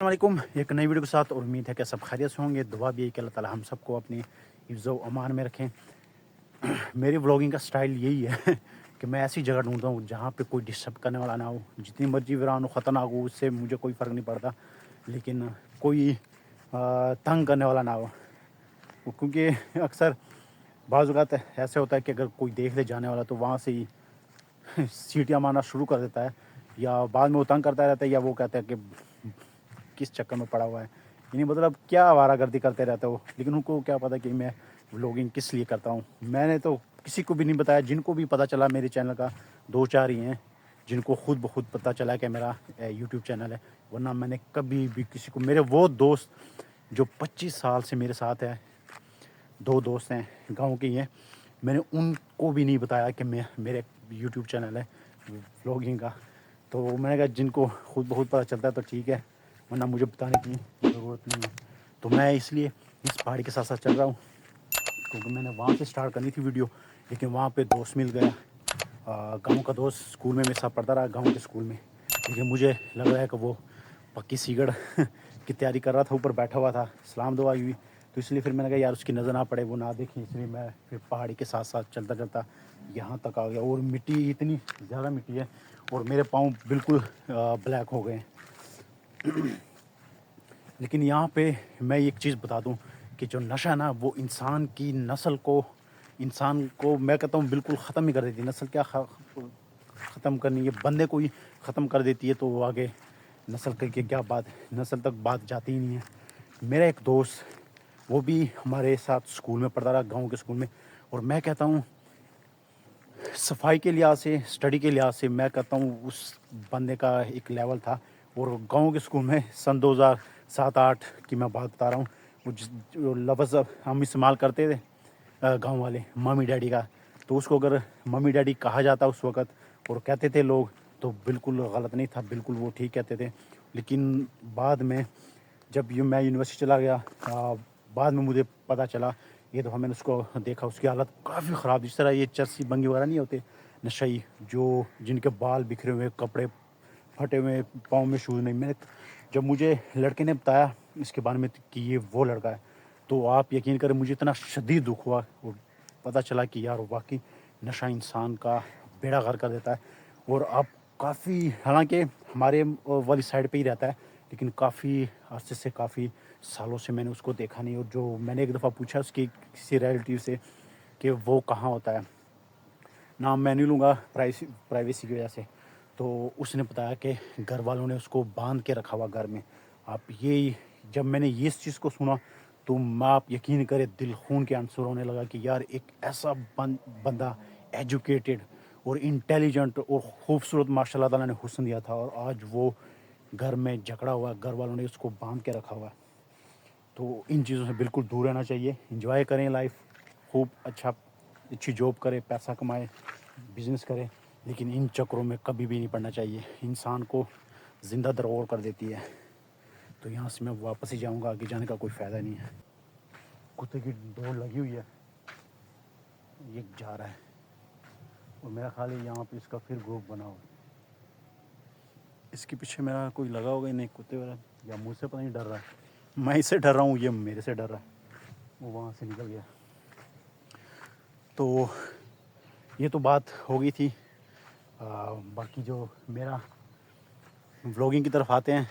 السلام علیکم، ایک نئی ویڈیو کے ساتھ، اور امید ہے کہ سب خیریت سے ہوں گے۔ دعا بھی ہے کہ اللہ تعالی ہم سب کو اپنی حفظ و امان میں رکھیں۔ میری ولاگنگ کا سٹائل یہی ہے کہ میں ایسی جگہ ڈھونڈتا ہوں جہاں پہ کوئی ڈسٹرب کرنے والا نہ ہو، جتنی مرضی ویران ہو، خطرناک ہو، اس سے مجھے کوئی فرق نہیں پڑتا، لیکن کوئی تنگ کرنے والا نہ ہو، کیونکہ اکثر بعض اوقات ایسے ہوتا ہے کہ اگر کوئی دیکھ لے جانے والا تو وہاں سے ہی سیٹیاں مارنا شروع کر دیتا ہے، یا بعد میں وہ تنگ کرتا رہتا ہے، یا وہ کہتا ہے کہ کس چکر میں پڑا ہوا ہے، یعنی مطلب کیا آوارہ گردی کرتے رہتا ہو۔ لیکن ان کو کیا پتہ کہ میں ولاگنگ کس لیے کرتا ہوں۔ میں نے تو کسی کو بھی نہیں بتایا، جن کو بھی پتہ چلا میرے چینل کا 2-4 ہی ہیں جن کو خود بخود پتہ چلا کہ میرا یوٹیوب چینل ہے، ورنہ میں نے کبھی بھی کسی کو، میرے وہ دوست جو 25 سال سے میرے ساتھ ہے، 2 دوست ہیں گاؤں کے ہی ہیں، میں نے ان کو بھی نہیں بتایا کہ میرے یوٹیوب چینل ہے ولاگنگ کا۔ تو میں نے کہا جن کو خود بخود پتہ چلتا ہے تو ٹھیک ہے، ورنہ مجھے بتانے کی ضرورت نہیں ہے۔ تو میں اس لیے اس پہاڑی کے ساتھ ساتھ چل رہا ہوں، کیونکہ میں نے وہاں سے سٹارٹ کرنی تھی ویڈیو، لیکن وہاں پہ دوست مل گیا، گاؤں کا دوست، اسکول میں میرے ساتھ پڑھتا رہا گاؤں کے اسکول میں، لیکن مجھے لگ رہا ہے کہ وہ پکی سیگڑ کی تیاری کر رہا تھا، اوپر بیٹھا ہوا تھا، سلام دعا ہوئی، تو اس لیے پھر میں نے کہا یار اس کی نظر نہ پڑے، وہ نہ دیکھیں، اس لیے میں پھر پہاڑی کے ساتھ ساتھ چلتا چلتا یہاں تک آ گیا۔ اور مٹی اتنی زیادہ مٹی ہے، اور میرے پاؤں بالکل بلیک ہو گئے ہیں۔ لیکن یہاں پہ میں ایک چیز بتا دوں کہ جو نشہ نا، وہ انسان کی نسل کو، میں کہتا ہوں بالکل ختم ہی کر دیتی ہے۔ نسل کیا ختم کرنی ہے، بندے کو ہی ختم کر دیتی ہے، تو وہ آگے نسل کے کیا بات، نسل تک بات جاتی ہی نہیں ہے۔ میرا ایک دوست، وہ بھی ہمارے ساتھ اسکول میں پڑھتا رہا، گاؤں کے اسکول میں، اور میں کہتا ہوں صفائی کے لحاظ سے، اسٹڈی کے لحاظ سے، میں کہتا ہوں اس بندے کا ایک لیول تھا۔ اور گاؤں کے اسکول میں سن 2007-8 کی میں بات بتا رہا ہوں، وہ جو لفظ ہم استعمال کرتے تھے گاؤں والے، ممی ڈیڈی کا، تو اس کو اگر ممی ڈیڈی کہا جاتا اس وقت اور کہتے تھے لوگ، تو بالکل غلط نہیں تھا، بالکل وہ ٹھیک کہتے تھے۔ لیکن بعد میں جب میں یونیورسٹی چلا گیا، بعد میں مجھے پتہ چلا، یہ دفعہ میں نے اس کو دیکھا، اس کی حالت کافی خراب، جس طرح یہ چرسی بنگی وغیرہ نہیں ہوتے نشئی، جن کے بال بکھرے ہوئے، کپڑے پھٹے ہوئے، پاؤں میں شوز نہیں۔ جب مجھے لڑکے نے بتایا اس کے بارے میں کہ یہ وہ لڑکا ہے، تو آپ یقین کریں مجھے اتنا شدید دکھ ہوا، اور پتہ چلا کہ یار واقعی نشہ انسان کا بیڑا غرق کر دیتا ہے۔ اور اب کافی، حالانکہ ہمارے والی سائڈ پہ ہی رہتا ہے، لیکن کافی عرصے سے، کافی سالوں سے میں نے اس کو دیکھا نہیں۔ اور جو میں نے ایک دفعہ پوچھا اس کی کسی ریلیٹیو سے کہ وہ کہاں ہوتا ہے، نام میں نہیں لوں گا پرائیویسی کی وجہ سے، تو اس نے بتایا کہ گھر والوں نے اس کو باندھ کے رکھا ہوا گھر میں۔ آپ یہ، جب میں نے اس چیز کو سنا تو آپ یقین کریں دل خون کے عنصر ہونے لگا کہ یار ایک ایسا بندہ، ایجوکیٹڈ اور انٹیلیجنٹ اور خوبصورت، ماشاء اللہ تعالیٰ نے حسن دیا تھا، اور آج وہ گھر میں جکڑا ہوا ہے، گھر والوں نے اس کو باندھ کے رکھا ہوا ہے۔ تو ان چیزوں سے بالکل دور رہنا چاہیے، انجوائے کریں لائف، خوب اچھی جاب کرے، پیسہ کمائے، بزنس کرے، لیکن ان چکروں میں کبھی بھی نہیں پڑنا چاہیے، انسان کو زندہ درور کر دیتی ہے۔ تو یہاں سے میں واپس ہی جاؤں گا، آگے جانے کا کوئی فائدہ نہیں ہے۔ کتے کی دوڑ لگی ہوئی ہے، یہ جا رہا ہے، اور میرا خیال ہے یہاں پہ اس کا پھر گروپ بنا ہوا، اس کے پیچھے میرا کوئی لگا ہوگا ہی نہیں، کتے والا، یا مجھ سے پتہ نہیں ڈر رہا ہے، میں اس سے ڈر رہا ہوں، یہ میرے سے ڈر رہا ہے، وہ وہاں سے نکل گیا۔ تو یہ تو بات ہو گئی تھی، باقی جو میرا ولاگنگ کی طرف آتے ہیں۔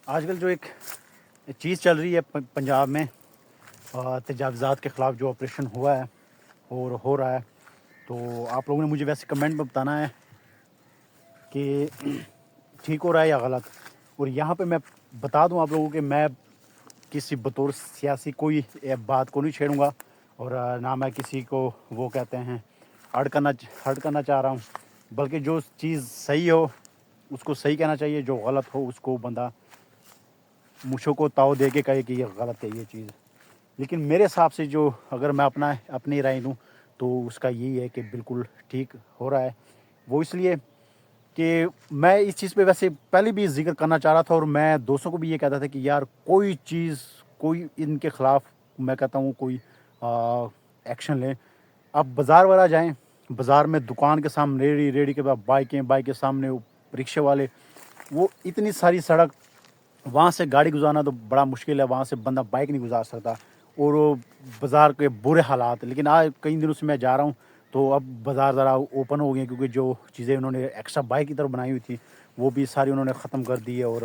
آج کل جو ایک چیز چل رہی ہے پنجاب میں، تجاوزات کے خلاف جو آپریشن ہوا ہے اور ہو رہا ہے، تو آپ لوگوں نے مجھے ویسے کمنٹ میں بتانا ہے کہ ٹھیک ہو رہا ہے یا غلط۔ اور یہاں پہ میں بتا دوں آپ لوگوں کہ میں کسی بطور سیاسی کوئی بات کو نہیں چھیڑوں گا، اور نہ میں کسی کو وہ کہتے ہیں ہرٹ کرنا چاہ رہا ہوں، بلکہ جو چیز صحیح ہو اس کو صحیح کہنا چاہیے، جو غلط ہو اس کو بندہ مچھوں کو تاؤ دے کے کہے کہ یہ غلط ہے یہ چیز۔ لیکن میرے حساب سے جو، اگر میں اپنی رائے دوں تو اس کا یہی ہے کہ بالکل ٹھیک ہو رہا ہے۔ وہ اس لیے کہ میں اس چیز پہ ویسے پہلے بھی ذکر کرنا چاہ رہا تھا، اور میں دوستوں کو بھی یہ کہتا تھا کہ یار کوئی چیز، کوئی ان کے خلاف میں کہتا ہوں کوئی ایکشن لیں۔ آپ بازار وغیرہ جائیں، بازار میں دکان کے سامنے، ریڑھی کے بعد بائکیں کے سامنے رکشے والے، وہ اتنی ساری سڑک، وہاں سے گاڑی گزارنا تو بڑا مشکل ہے، وہاں سے بندہ بائک نہیں گزار سکتا، اور وہ بازار کے برے حالات. لیکن آج کئی دنوں سے میں جا رہا ہوں تو اب بازار ذرا اوپن ہو گئے، کیونکہ جو چیزیں انہوں نے ایکسٹرا بائک کی طرف بنائی ہوئی تھی وہ بھی ساری انہوں نے ختم کر دی ہے، اور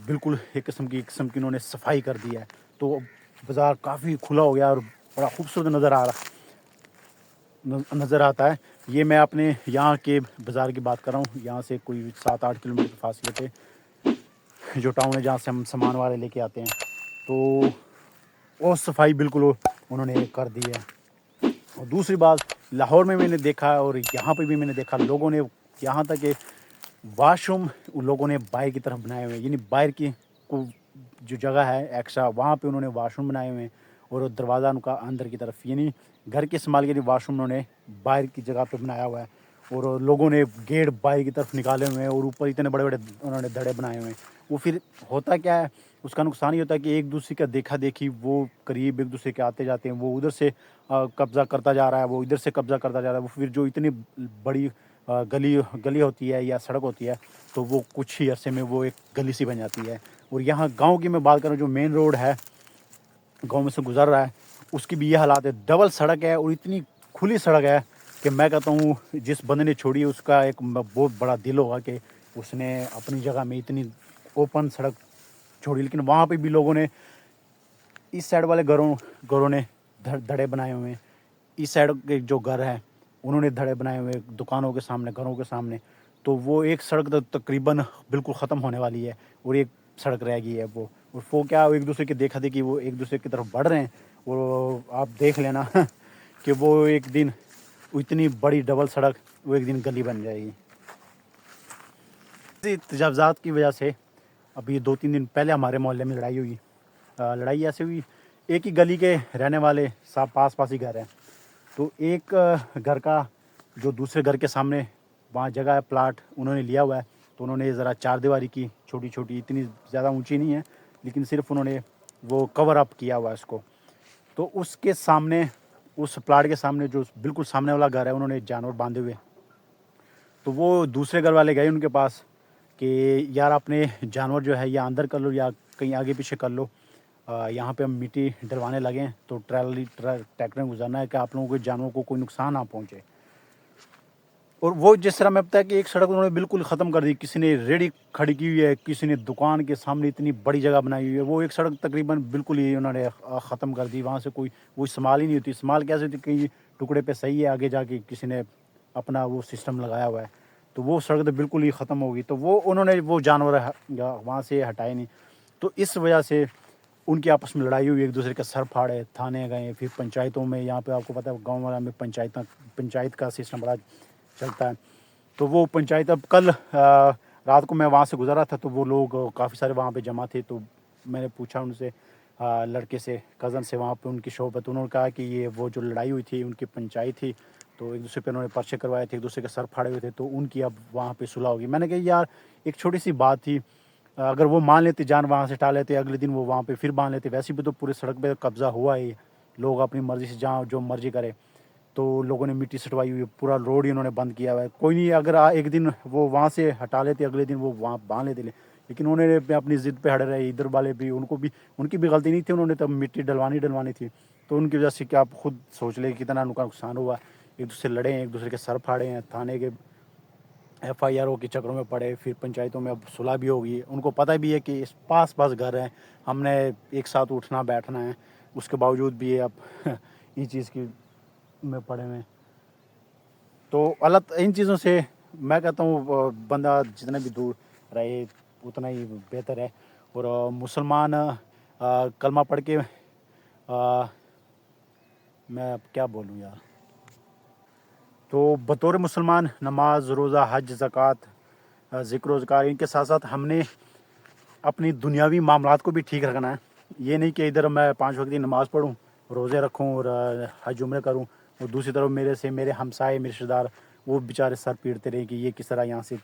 بالکل ایک قسم کی انہوں نے صفائی کر دی ہے. تو بازار کافی کھلا ہو گیا اور بڑا خوبصورت نظر آتا ہے. یہ میں اپنے یہاں کے بازار کی بات کر رہا ہوں، یہاں سے کوئی 7-8 کلومیٹر کے فاصلے پہ جو ٹاؤن ہے جہاں سے ہم سامان والے لے کے آتے ہیں. تو وہ صفائی بالکل انہوں نے کر دی ہے. اور دوسری بات، لاہور میں نے دیکھا اور یہاں پہ بھی میں نے دیکھا، لوگوں نے یہاں تک کہ واش روم لوگوں نے باہر کی طرف بنائے ہوئے ہیں، یعنی باہر کی جو جگہ ہے ایکسٹرا وہاں پہ انہوں نے واش روم بنائے ہوئے ہیں، اور دروازہ ان کا اندر کی طرف، یعنی گھر کے استعمال کے لیے واش روم انہوں نے باہر کی جگہ پہ بنایا ہوا ہے. اور لوگوں نے گیٹ باہر کی طرف نکالے ہوئے ہیں، اور اوپر اتنے بڑے بڑے انہوں نے دھڑے بنائے ہوئے ہیں. وہ پھر ہوتا کیا ہے، اس کا نقصان یہ ہوتا ہے کہ ایک دوسرے کا دیکھا دیکھی، وہ قریب ایک دوسرے کے آتے جاتے ہیں، وہ ادھر سے قبضہ کرتا جا رہا ہے، وہ ادھر سے قبضہ کرتا جا رہا ہے. وہ پھر جو اتنی بڑی گلی ہوتی ہے یا سڑک ہوتی ہے تو وہ کچھ ہی عرصے میں وہ ایک گلی سی بن جاتی ہے. اور یہاں گاؤں کی میں بات کروں، جو مین روڈ ہے گاؤں میں سے گزر رہا ہے، اس کی بھی یہ حالات ہے. ڈبل سڑک ہے اور اتنی کھلی سڑک ہے کہ میں کہتا ہوں جس بندے نے چھوڑی ہے اس کا ایک بہت بڑا دل ہوگا کہ اس نے اپنی جگہ میں اتنی اوپن سڑک چھوڑی. لیکن وہاں پہ بھی لوگوں نے، اس سائڈ والے گھروں نے دھڑے بنائے ہوئے ہیں، اس سائڈ کے جو گھر ہیں انہوں نے دھڑے بنائے ہوئے ہیں دکانوں کے سامنے، گھروں کے سامنے. تو وہ ایک سڑک تقریباً بالکل ختم ہونے والی ہے اور ایک سڑک رہ گئی ہے. وہ کیا، ایک دوسرے کے دیکھا دیکھی وہ ایک دوسرے کی طرف بڑھ رہے ہیں. اور آپ دیکھ لینا کہ وہ ایک دن اتنی بڑی ڈبل سڑک وہ ایک دن گلی بن جائے گی. تجاوزات کی وجہ سے ابھی 2-3 دن پہلے ہمارے محلے میں لڑائی ہوئی. لڑائی ایسے ہوئی، ایک ہی گلی کے رہنے والے پاس ہی گھر ہیں. تو ایک گھر کا جو دوسرے گھر کے سامنے وہاں جگہ ہے، پلاٹ انہوں نے لیا ہوا ہے، تو انہوں نے ذرا 4 دیواری کی، چھوٹی چھوٹی، اتنی زیادہ اونچی نہیں ہے، لیکن صرف انہوں نے وہ کور اپ کیا ہوا ہے اس کو. تو اس کے سامنے، اس پلاٹ کے سامنے جو بالکل سامنے والا گھر ہے، انہوں نے جانور باندھے ہوئے. تو وہ دوسرے گھر والے گئے ان کے پاس کہ یار اپنے جانور جو ہے یا اندر کر لو یا کہیں آگے پیچھے کر لو، یہاں پہ ہم مٹی ڈلوانے لگے ہیں، تو ٹریکٹر میں گزارنا ہے کہ آپ لوگوں کے جانوروں کو کوئی نقصان نہ پہنچے. اور وہ جس طرح میں بتایا کہ ایک سڑک انہوں نے بالکل ختم کر دی. کسی نے ریڑھی کھڑی کی ہوئی ہے، کسی نے دکان کے سامنے اتنی بڑی جگہ بنائی ہوئی ہے، وہ ایک سڑک تقریباً بالکل ہی انہوں نے ختم کر دی. وہاں سے کوئی وہ استعمال ہی نہیں ہوتی. استعمال کیسے ہوتی، کئی ٹکڑے پہ صحیح ہے، آگے جا کے کسی نے اپنا وہ سسٹم لگایا ہوا ہے، تو وہ سڑک تو بالکل ہی ختم ہوگی. تو وہ انہوں نے وہ جانور وہاں سے ہٹائے نہیں. تو اس وجہ سے ان کی آپس میں لڑائی ہوئی، ایک دوسرے کا سر پھاڑے، تھانے گئے، پھر پنچایتوں میں. یہاں پہ آپ کو پتہ ہے گاؤں والا میں پنچایت کا سسٹم بڑا چلتا ہے. تو وہ پنچایت، اب کل رات کو میں وہاں سے گزرا تھا تو وہ لوگ کافی سارے وہاں پہ جمع تھے. تو میں نے پوچھا ان سے، لڑکے سے، کزن سے وہاں پہ ان کی شاپ ہے، تو انہوں نے کہا کہ یہ وہ جو لڑائی ہوئی تھی ان کی پنچایت تھی، تو ایک دوسرے پہ انہوں نے پرچے کروائے تھے، ایک دوسرے کے سر پھاڑے ہوئے تھے، تو ان کی اب وہاں پہ صلح ہوگی. میں نے کہا یار ایک چھوٹی سی بات تھی، اگر وہ مان لیتے، جان وہاں سے ٹال لیتے، اگلے دن وہ وہاں پہ پھر باندھ لیتے. ویسے بھی تو پورے سڑک پہ قبضہ ہوا ہے، لوگ اپنی مرضی سے جہاں جو مرضی کرے. تو لوگوں نے مٹی سٹوائی ہوئی ہے، پورا روڈ ہی انہوں نے بند کیا ہوا ہے. کوئی نہیں، اگر ایک دن وہ وہاں سے ہٹا لیتے، اگلے دن وہ وہاں باندھ لیتے. لیکن انہوں نے اپنی ضد پہ ہٹے رہے. ادھر والے بھی، ان کی بھی غلطی نہیں تھی، انہوں نے تب مٹی ڈلوانی تھی. تو ان کی وجہ سے کیا آپ خود سوچ لیں کتنا ان کا نقصان ہوا. ایک دوسرے سے لڑے ہیں، ایک دوسرے کے سر پھاڑے ہیں، تھانے کے FIR کے چکروں میں پڑے. پھر پنچایتوں میں اب صلح بھی ہوگی. ان کو پتہ بھی ہے کہ اس پاس گھر ہیں، ہم نے ایک ساتھ اٹھنا بیٹھنا ہے. اس کے باوجود بھی اب ان چیز کی میں پڑے ہوئے. تو ان چیزوں سے میں کہتا ہوں بندہ جتنا بھی دور رہے اتنا ہی بہتر ہے. اور مسلمان کلمہ پڑھ کے، میں اب کیا بولوں یار. تو بطور مسلمان نماز، روزہ، حج، زکوٰۃ، ذکر و اذکار، ان کے ساتھ ساتھ ہم نے اپنی دنیاوی معاملات کو بھی ٹھیک رکھنا ہے. یہ نہیں کہ ادھر میں 5 وقت کی نماز پڑھوں، روزے رکھوں اور حج عمرے کروں، اور دوسری طرف میرے ہمسائے، میرے رشتہ دار وہ بیچارے سر پیڑتے رہے کہ یہ کس طرح یہاں سے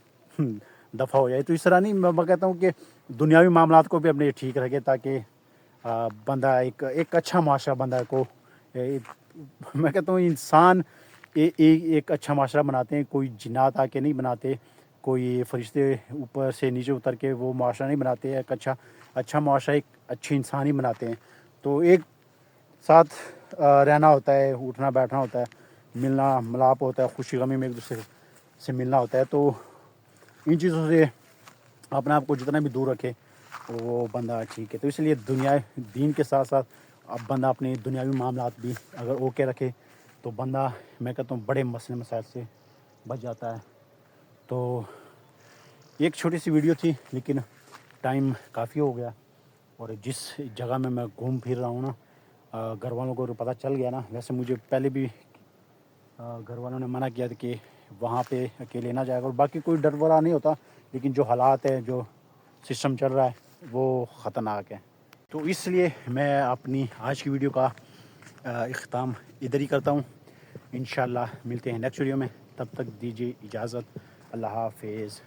دفع ہو جائے. تو اس طرح نہیں، میں کہتا ہوں کہ دنیاوی معاملات کو بھی اپنے ٹھیک رکھے، تاکہ بندہ ایک اچھا معاشرہ بندہ کو، میں کہتا ہوں انسان ایک اچھا معاشرہ بناتے ہیں. کوئی جنات آ کے نہیں بناتے، کوئی فرشتے اوپر سے نیچے اتر کے وہ معاشرہ نہیں بناتے، ایک اچھا معاشرہ ایک اچھے انسان ہی بناتے ہیں. تو ایک ساتھ رہنا ہوتا ہے، اٹھنا بیٹھنا ہوتا ہے، ملنا ملاپ ہوتا ہے، خوشی غمی میں ایک دوسرے سے ملنا ہوتا ہے. تو ان چیزوں سے اپنے آپ کو جتنا بھی دور رکھے وہ بندہ ٹھیک ہے. تو اس لیے دین کے ساتھ ساتھ اب بندہ اپنے دنیاوی معاملات بھی اگر اوکے رکھے تو بندہ میں کہتا ہوں بڑے مسئلے مسائل سے بچ جاتا ہے. تو ایک چھوٹی سی ویڈیو تھی لیکن ٹائم کافی ہو گیا، اور جس جگہ میں گھوم پھر رہا ہوں نا، گھر والوں کو پتہ چل گیا نا. ویسے مجھے پہلے بھی گھر والوں نے منع کیا تھا کہ وہاں پہ اکیلے نہ جائے گا، اور باقی کوئی ڈر ورا نہیں ہوتا، لیکن جو حالات ہے، جو سسٹم چل رہا ہے وہ خطرناک ہے. تو اس لیے میں اپنی آج کی ویڈیو کا اختتام ادھر ہی کرتا ہوں. انشاءاللہ ملتے ہیں نیکسٹ ویڈیو میں، تب تک دیجیے اجازت. اللہ حافظ.